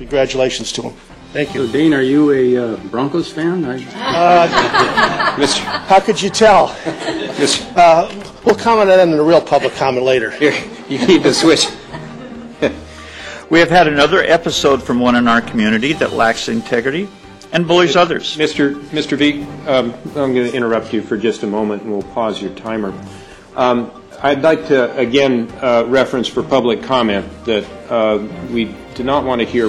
congratulations to him. Thank you. So, Dean, are you a Broncos fan? How could you tell? We'll comment on that in a real public comment later. Here, you need to switch. We have had another episode from one in our community that lacks integrity and bullies others. Mr. Veek, I'm going to interrupt you for just a moment, and we'll pause your timer. I'd like to, again, reference for public comment that we do not want to hear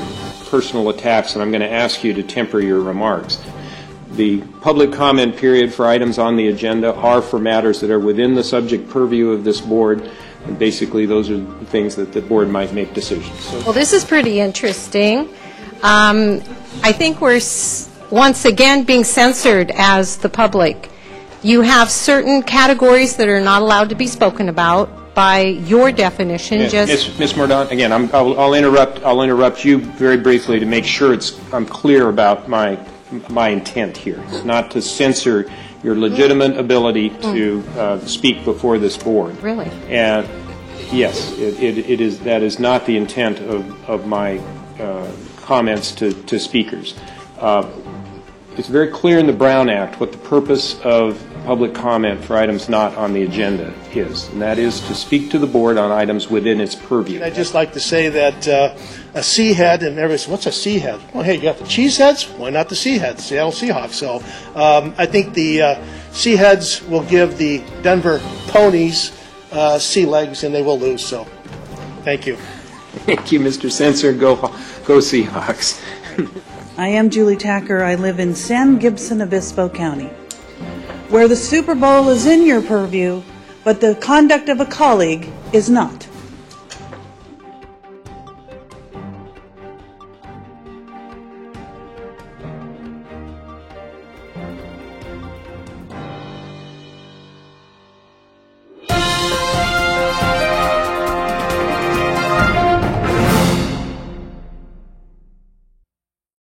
personal attacks, and I'm going to ask you to temper your remarks. The public comment period for items on the agenda are for matters that are within the subject purview of this board, and basically those are the things that the board might make decisions. So. Well, this is pretty interesting. I think we're once again being censored as the public. You have certain categories that are not allowed to be spoken about by your definition. Ms. Mordaunt, again, I'll interrupt you very briefly to make sure I'm clear about my intent here. It's not to censor your legitimate ability to speak before this board. Really? And yes, it is. That is not the intent of my comments to speakers. It's very clear in the Brown Act what the purpose of public comment for items not on the agenda is, and that is to speak to the board on items within its purview. I'd just like to say that a C head, and everybody says, what's a C head? Well, hey, you got the cheese heads? Why not the C heads? Seattle Seahawks. So I think the C heads will give the Denver Ponies C legs, and they will lose. So thank you. Thank you, Mr. Censor. Go Seahawks. I am Julie Tacker. I live in San Gibson Obispo County, where the Super Bowl is in your purview, but the conduct of a colleague is not.